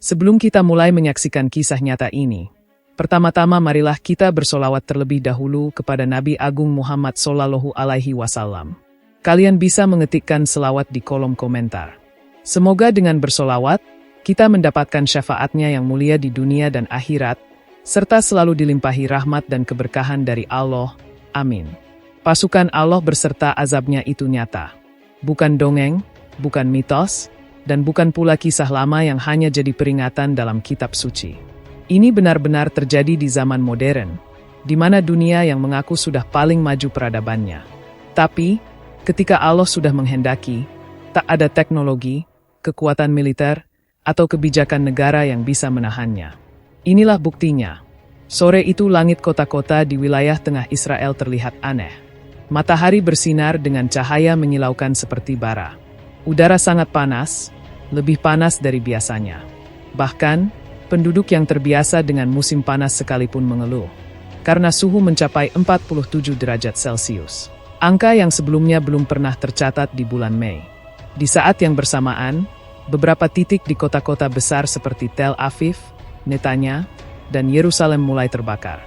Sebelum kita mulai menyaksikan kisah nyata ini, pertama-tama marilah kita bersolawat terlebih dahulu kepada Nabi Agung Muhammad Sallallahu Alaihi Wasallam. Kalian bisa mengetikkan selawat di kolom komentar. Semoga dengan bersolawat, kita mendapatkan syafaatnya yang mulia di dunia dan akhirat, serta selalu dilimpahi rahmat dan keberkahan dari Allah. Amin. Pasukan Allah berserta azabnya itu nyata. Bukan dongeng, bukan mitos, dan bukan pula kisah lama yang hanya jadi peringatan dalam kitab suci. Ini benar-benar terjadi di zaman modern, di mana dunia yang mengaku sudah paling maju peradabannya. Tapi, ketika Allah sudah menghendaki, tak ada teknologi, kekuatan militer, atau kebijakan negara yang bisa menahannya. Inilah buktinya. Sore itu langit kota-kota di wilayah tengah Israel terlihat aneh. Matahari bersinar dengan cahaya menyilaukan seperti bara. Udara sangat panas, lebih panas dari biasanya. Bahkan, penduduk yang terbiasa dengan musim panas sekalipun mengeluh, karena suhu mencapai 47 derajat Celcius. Angka yang sebelumnya belum pernah tercatat di bulan Mei. Di saat yang bersamaan, beberapa titik di kota-kota besar seperti Tel Aviv, Netanya, dan Yerusalem mulai terbakar.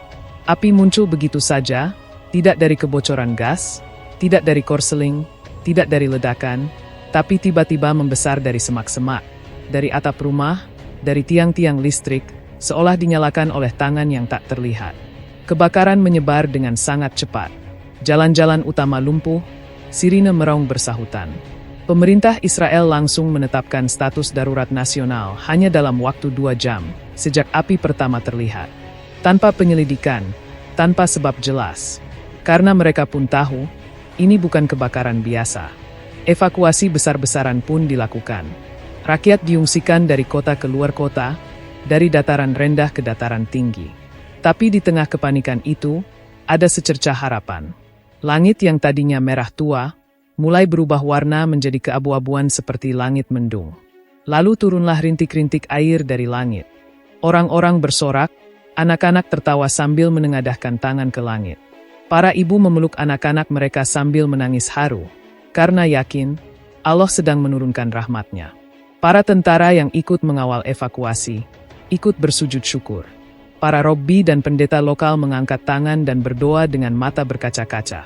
Api muncul begitu saja, tidak dari kebocoran gas, tidak dari korsleting, tidak dari ledakan, tapi tiba-tiba membesar dari semak-semak, dari atap rumah, dari tiang-tiang listrik, seolah dinyalakan oleh tangan yang tak terlihat. Kebakaran menyebar dengan sangat cepat. Jalan-jalan utama lumpuh, sirine meraung bersahutan. Pemerintah Israel langsung menetapkan status darurat nasional hanya dalam waktu 2 jam, sejak api pertama terlihat. Tanpa penyelidikan, tanpa sebab jelas. Karena mereka pun tahu, ini bukan kebakaran biasa. Evakuasi besar-besaran pun dilakukan. Rakyat diungsikan dari kota ke luar kota, dari dataran rendah ke dataran tinggi. Tapi di tengah kepanikan itu, ada secercah harapan. Langit yang tadinya merah tua, mulai berubah warna menjadi keabu-abuan seperti langit mendung. Lalu turunlah rintik-rintik air dari langit. Orang-orang bersorak, anak-anak tertawa sambil menengadahkan tangan ke langit. Para ibu memeluk anak-anak mereka sambil menangis haru, karena yakin Allah sedang menurunkan rahmat-Nya. Para tentara yang ikut mengawal evakuasi, ikut bersujud syukur. Para robbi dan pendeta lokal mengangkat tangan dan berdoa dengan mata berkaca-kaca.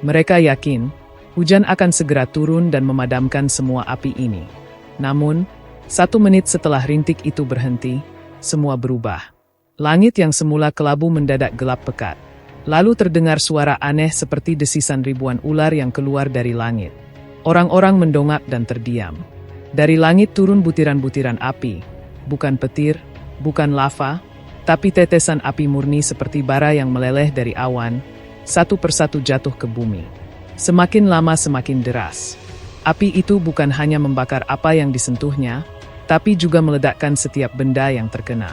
Mereka yakin, hujan akan segera turun dan memadamkan semua api ini. Namun, 1 menit setelah rintik itu berhenti, semua berubah. Langit yang semula kelabu mendadak gelap pekat. Lalu terdengar suara aneh seperti desisan ribuan ular yang keluar dari langit. Orang-orang mendongak dan terdiam. Dari langit turun butiran-butiran api. Bukan petir, bukan lava, tapi tetesan api murni seperti bara yang meleleh dari awan, satu persatu jatuh ke bumi. Semakin lama semakin deras. Api itu bukan hanya membakar apa yang disentuhnya, tapi juga meledakkan setiap benda yang terkena.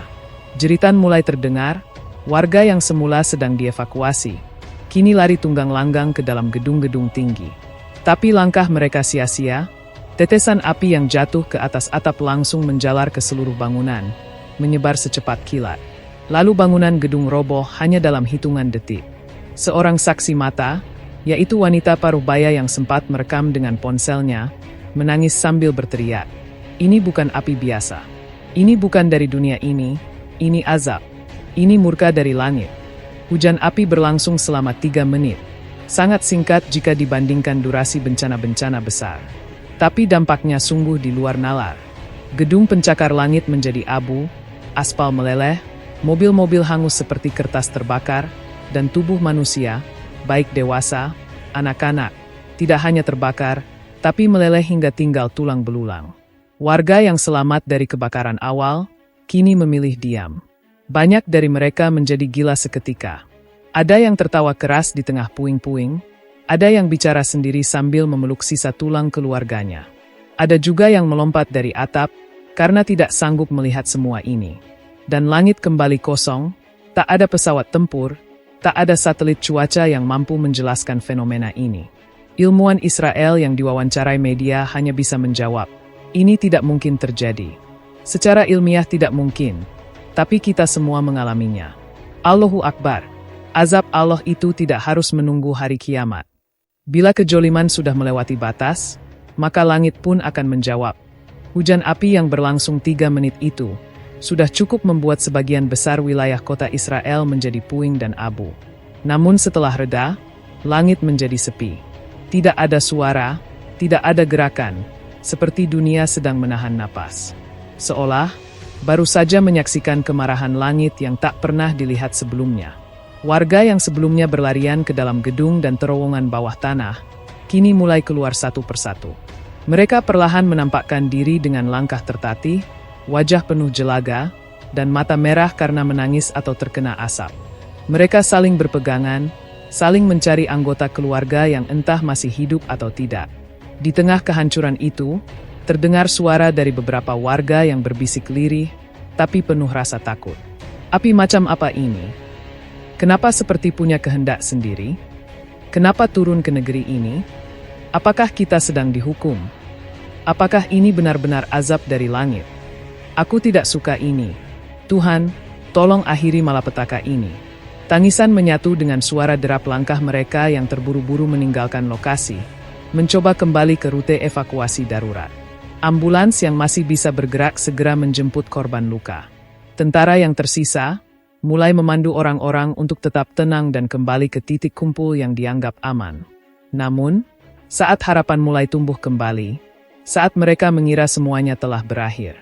Jeritan mulai terdengar. Warga yang semula sedang dievakuasi, kini lari tunggang langgang ke dalam gedung-gedung tinggi. Tapi langkah mereka sia-sia, tetesan api yang jatuh ke atas atap langsung menjalar ke seluruh bangunan, menyebar secepat kilat. Lalu bangunan gedung roboh hanya dalam hitungan detik. Seorang saksi mata, yaitu wanita paruh baya yang sempat merekam dengan ponselnya, menangis sambil berteriak. Ini bukan api biasa. Ini bukan dari dunia ini azab. Ini murka dari langit. Hujan api berlangsung selama 3 menit. Sangat singkat jika dibandingkan durasi bencana-bencana besar. Tapi dampaknya sungguh di luar nalar. Gedung pencakar langit menjadi abu, aspal meleleh, mobil-mobil hangus seperti kertas terbakar, dan tubuh manusia, baik dewasa, anak-anak, tidak hanya terbakar, tapi meleleh hingga tinggal tulang belulang. Warga yang selamat dari kebakaran awal, kini memilih diam. Banyak dari mereka menjadi gila seketika. Ada yang tertawa keras di tengah puing-puing, ada yang bicara sendiri sambil memeluk sisa tulang keluarganya. Ada juga yang melompat dari atap, karena tidak sanggup melihat semua ini. Dan langit kembali kosong, tak ada pesawat tempur, tak ada satelit cuaca yang mampu menjelaskan fenomena ini. Ilmuwan Israel yang diwawancarai media hanya bisa menjawab, ini tidak mungkin terjadi. Secara ilmiah tidak mungkin. Tapi kita semua mengalaminya. Allahu Akbar. Azab Allah itu tidak harus menunggu hari kiamat. Bila kejoliman sudah melewati batas, maka langit pun akan menjawab. Hujan api yang berlangsung 3 menit itu sudah cukup membuat sebagian besar wilayah kota Israel menjadi puing dan abu. Namun setelah reda, langit menjadi sepi. Tidak ada suara, tidak ada gerakan, seperti dunia sedang menahan napas. Seolah baru saja menyaksikan kemarahan langit yang tak pernah dilihat sebelumnya. Warga yang sebelumnya berlarian ke dalam gedung dan terowongan bawah tanah, kini mulai keluar satu persatu. Mereka perlahan menampakkan diri dengan langkah tertatih, wajah penuh jelaga, dan mata merah karena menangis atau terkena asap. Mereka saling berpegangan, saling mencari anggota keluarga yang entah masih hidup atau tidak. Di tengah kehancuran itu, terdengar suara dari beberapa warga yang berbisik lirih, tapi penuh rasa takut. Api macam apa ini? Kenapa seperti punya kehendak sendiri? Kenapa turun ke negeri ini? Apakah kita sedang dihukum? Apakah ini benar-benar azab dari langit? Aku tidak suka ini. Tuhan, tolong akhiri malapetaka ini. Tangisan menyatu dengan suara derap langkah mereka yang terburu-buru meninggalkan lokasi, mencoba kembali ke rute evakuasi darurat. Ambulans yang masih bisa bergerak segera menjemput korban luka. Tentara yang tersisa mulai memandu orang-orang untuk tetap tenang dan kembali ke titik kumpul yang dianggap aman. Namun, saat harapan mulai tumbuh kembali, saat mereka mengira semuanya telah berakhir,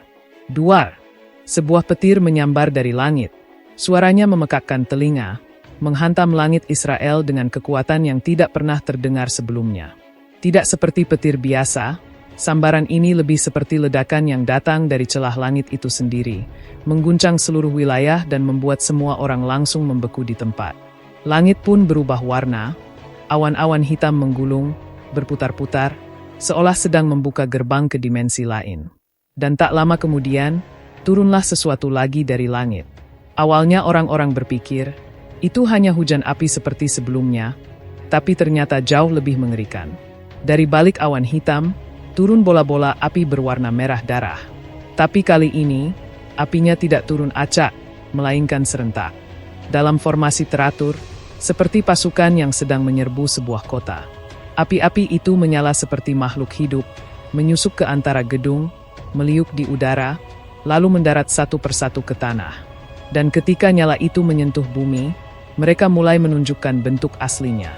duar, sebuah petir menyambar dari langit. Suaranya memekakkan telinga, menghantam langit Israel dengan kekuatan yang tidak pernah terdengar sebelumnya. Tidak seperti petir biasa, sambaran ini lebih seperti ledakan yang datang dari celah langit itu sendiri, mengguncang seluruh wilayah dan membuat semua orang langsung membeku di tempat. Langit pun berubah warna, awan-awan hitam menggulung, berputar-putar, seolah sedang membuka gerbang ke dimensi lain. Dan tak lama kemudian, turunlah sesuatu lagi dari langit. Awalnya orang-orang berpikir, itu hanya hujan api seperti sebelumnya, tapi ternyata jauh lebih mengerikan. Dari balik awan hitam, turun bola-bola api berwarna merah darah. Tapi kali ini, apinya tidak turun acak, melainkan serentak. Dalam formasi teratur, seperti pasukan yang sedang menyerbu sebuah kota. Api-api itu menyala seperti makhluk hidup, menyusup ke antara gedung, meliuk di udara, lalu mendarat satu persatu ke tanah. Dan ketika nyala itu menyentuh bumi, mereka mulai menunjukkan bentuk aslinya.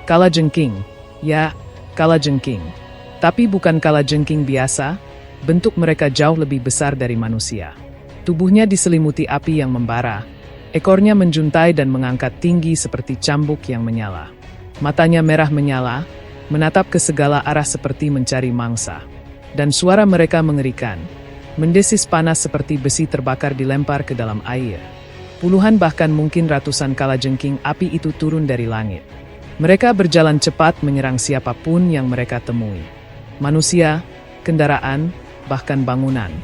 Kalajengking, ya, kalajengking. Tapi bukan kalajengking biasa, bentuk mereka jauh lebih besar dari manusia. Tubuhnya diselimuti api yang membara, ekornya menjuntai dan mengangkat tinggi seperti cambuk yang menyala. Matanya merah menyala, menatap ke segala arah seperti mencari mangsa. Dan suara mereka mengerikan, mendesis panas seperti besi terbakar dilempar ke dalam air. Puluhan bahkan mungkin ratusan kalajengking api itu turun dari langit. Mereka berjalan cepat menyerang siapapun yang mereka temui. Manusia, kendaraan, bahkan bangunan.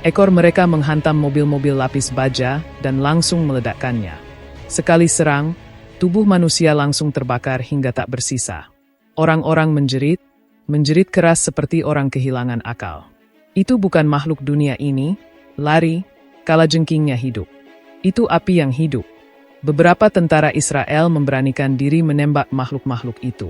Ekor mereka menghantam mobil-mobil lapis baja dan langsung meledakkannya. Sekali serang, tubuh manusia langsung terbakar hingga tak bersisa. Orang-orang menjerit keras seperti orang kehilangan akal. Itu bukan makhluk dunia ini, lari, kalajengkingnya hidup. Itu api yang hidup. Beberapa tentara Israel memberanikan diri menembak makhluk-makhluk itu.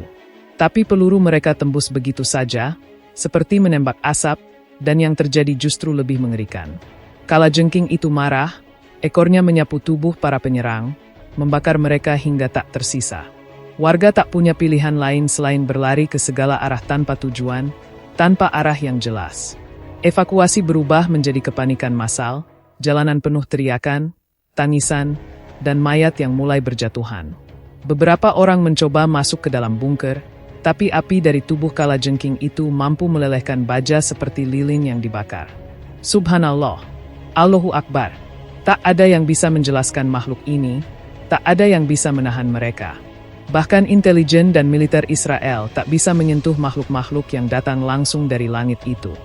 Tapi peluru mereka tembus begitu saja, seperti menembak asap, dan yang terjadi justru lebih mengerikan. Kalajengking itu marah, ekornya menyapu tubuh para penyerang, membakar mereka hingga tak tersisa. Warga tak punya pilihan lain selain berlari ke segala arah tanpa tujuan, tanpa arah yang jelas. Evakuasi berubah menjadi kepanikan massal, jalanan penuh teriakan, tangisan, dan mayat yang mulai berjatuhan. Beberapa orang mencoba masuk ke dalam bunker, tapi api dari tubuh kalajengking itu mampu melelehkan baja seperti lilin yang dibakar. Subhanallah, Allahu Akbar. Tak ada yang bisa menjelaskan makhluk ini, tak ada yang bisa menahan mereka. Bahkan intelijen dan militer Israel tak bisa menyentuh makhluk-makhluk yang datang langsung dari langit itu.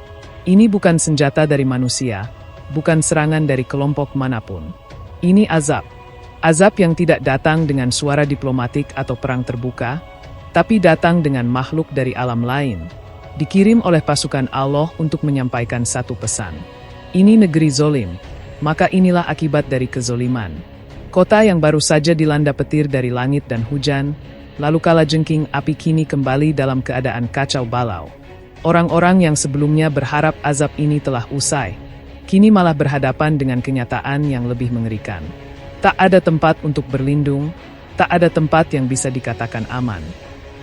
Ini bukan senjata dari manusia, bukan serangan dari kelompok manapun. Ini azab. Azab yang tidak datang dengan suara diplomatik atau perang terbuka, tapi datang dengan makhluk dari alam lain. Dikirim oleh pasukan Allah untuk menyampaikan satu pesan. Ini negeri zolim, maka inilah akibat dari kezoliman. Kota yang baru saja dilanda petir dari langit dan hujan, lalu kalajengking api kini kembali dalam keadaan kacau balau. Orang-orang yang sebelumnya berharap azab ini telah usai, kini malah berhadapan dengan kenyataan yang lebih mengerikan. Tak ada tempat untuk berlindung, tak ada tempat yang bisa dikatakan aman.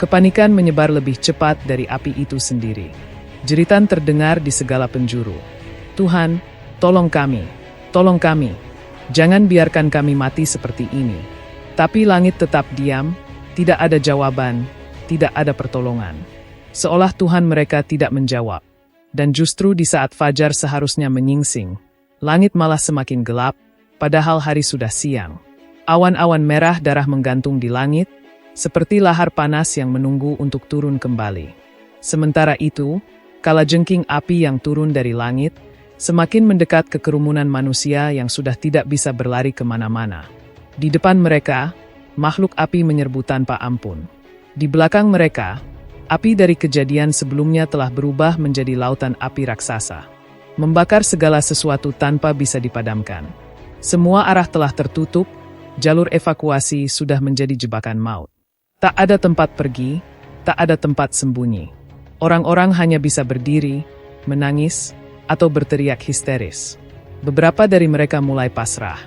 Kepanikan menyebar lebih cepat dari api itu sendiri. Jeritan terdengar di segala penjuru. Tuhan, tolong kami, tolong kami. Jangan biarkan kami mati seperti ini. Tapi langit tetap diam, tidak ada jawaban, tidak ada pertolongan. Seolah Tuhan mereka tidak menjawab. Dan justru di saat fajar seharusnya menyingsing, langit malah semakin gelap, padahal hari sudah siang. Awan-awan merah darah menggantung di langit, seperti lahar panas yang menunggu untuk turun kembali. Sementara itu, kalajengking api yang turun dari langit, semakin mendekat ke kerumunan manusia yang sudah tidak bisa berlari kemana-mana. Di depan mereka, makhluk api menyerbu tanpa ampun. Di belakang mereka, api dari kejadian sebelumnya telah berubah menjadi lautan api raksasa, membakar segala sesuatu tanpa bisa dipadamkan. Semua arah telah tertutup, jalur evakuasi sudah menjadi jebakan maut. Tak ada tempat pergi, tak ada tempat sembunyi. Orang-orang hanya bisa berdiri, menangis, atau berteriak histeris. Beberapa dari mereka mulai pasrah.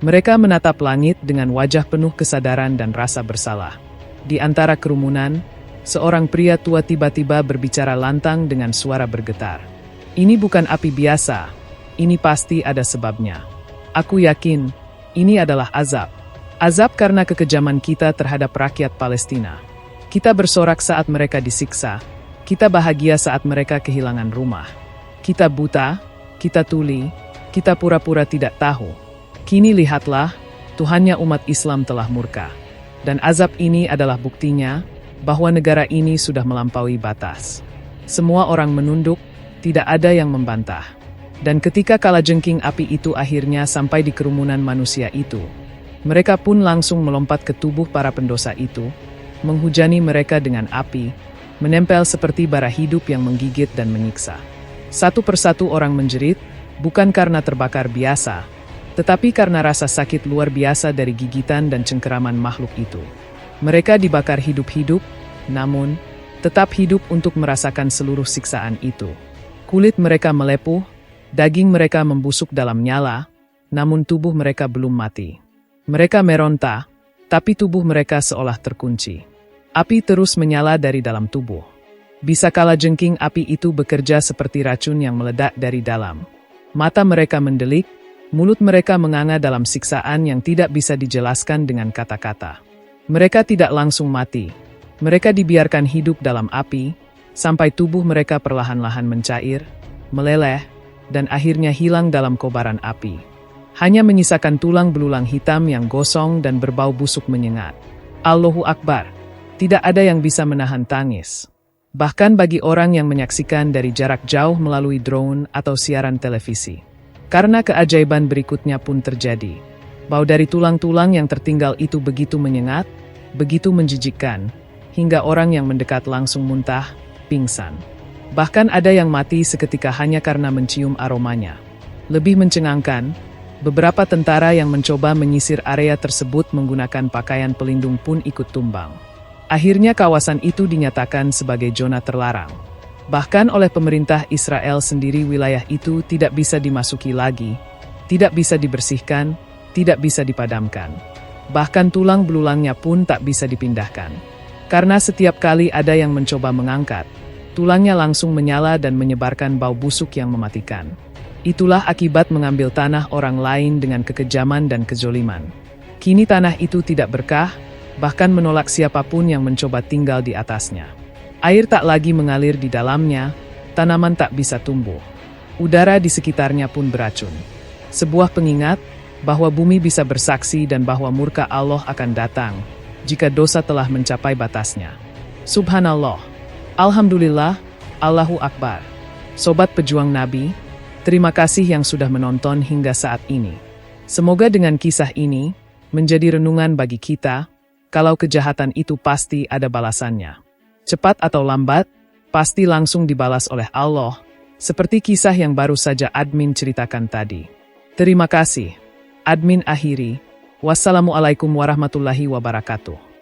Mereka menatap langit dengan wajah penuh kesadaran dan rasa bersalah. Di antara kerumunan, seorang pria tua tiba-tiba berbicara lantang dengan suara bergetar. Ini bukan api biasa, ini pasti ada sebabnya. Aku yakin, ini adalah azab. Azab karena kekejaman kita terhadap rakyat Palestina. Kita bersorak saat mereka disiksa, kita bahagia saat mereka kehilangan rumah. Kita buta, kita tuli, kita pura-pura tidak tahu. Kini lihatlah, Tuhannya umat Islam telah murka. Dan azab ini adalah buktinya, bahwa negara ini sudah melampaui batas. Semua orang menunduk, tidak ada yang membantah. Dan ketika kalajengking api itu akhirnya sampai di kerumunan manusia itu, mereka pun langsung melompat ke tubuh para pendosa itu, menghujani mereka dengan api, menempel seperti bara hidup yang menggigit dan menyiksa. Satu persatu orang menjerit, bukan karena terbakar biasa, tetapi karena rasa sakit luar biasa dari gigitan dan cengkeraman makhluk itu. Mereka dibakar hidup-hidup, namun tetap hidup untuk merasakan seluruh siksaan itu. Kulit mereka melepuh, daging mereka membusuk dalam nyala, namun tubuh mereka belum mati. Mereka meronta, tapi tubuh mereka seolah terkunci. Api terus menyala dari dalam tubuh. Bisa kalajengking api itu bekerja seperti racun yang meledak dari dalam. Mata mereka mendelik, mulut mereka menganga dalam siksaan yang tidak bisa dijelaskan dengan kata-kata. Mereka tidak langsung mati. Mereka dibiarkan hidup dalam api, sampai tubuh mereka perlahan-lahan mencair, meleleh, dan akhirnya hilang dalam kobaran api. Hanya menyisakan tulang belulang hitam yang gosong dan berbau busuk menyengat. Allahu Akbar. Tidak ada yang bisa menahan tangis. Bahkan bagi orang yang menyaksikan dari jarak jauh melalui drone atau siaran televisi. Karena keajaiban berikutnya pun terjadi. Bau dari tulang-tulang yang tertinggal itu begitu menyengat, begitu menjijikkan, hingga orang yang mendekat langsung muntah, pingsan. Bahkan ada yang mati seketika hanya karena mencium aromanya. Lebih mencengangkan, beberapa tentara yang mencoba menyisir area tersebut menggunakan pakaian pelindung pun ikut tumbang. Akhirnya kawasan itu dinyatakan sebagai zona terlarang. Bahkan oleh pemerintah Israel sendiri wilayah itu tidak bisa dimasuki lagi, tidak bisa dibersihkan, tidak bisa dipadamkan. Bahkan tulang belulangnya pun tak bisa dipindahkan. Karena setiap kali ada yang mencoba mengangkat, tulangnya langsung menyala dan menyebarkan bau busuk yang mematikan. Itulah akibat mengambil tanah orang lain dengan kekejaman dan kezoliman. Kini tanah itu tidak berkah, bahkan menolak siapapun yang mencoba tinggal di atasnya. Air tak lagi mengalir di dalamnya, tanaman tak bisa tumbuh. Udara di sekitarnya pun beracun. Sebuah pengingat bahwa bumi bisa bersaksi dan bahwa murka Allah akan datang jika dosa telah mencapai batasnya. Subhanallah. Alhamdulillah, Allahu Akbar. Sobat pejuang Nabi, terima kasih yang sudah menonton hingga saat ini. Semoga dengan kisah ini menjadi renungan bagi kita, kalau kejahatan itu pasti ada balasannya. Cepat atau lambat, pasti langsung dibalas oleh Allah, seperti kisah yang baru saja admin ceritakan tadi. Terima kasih. Admin akhiri. Wassalamualaikum warahmatullahi wabarakatuh.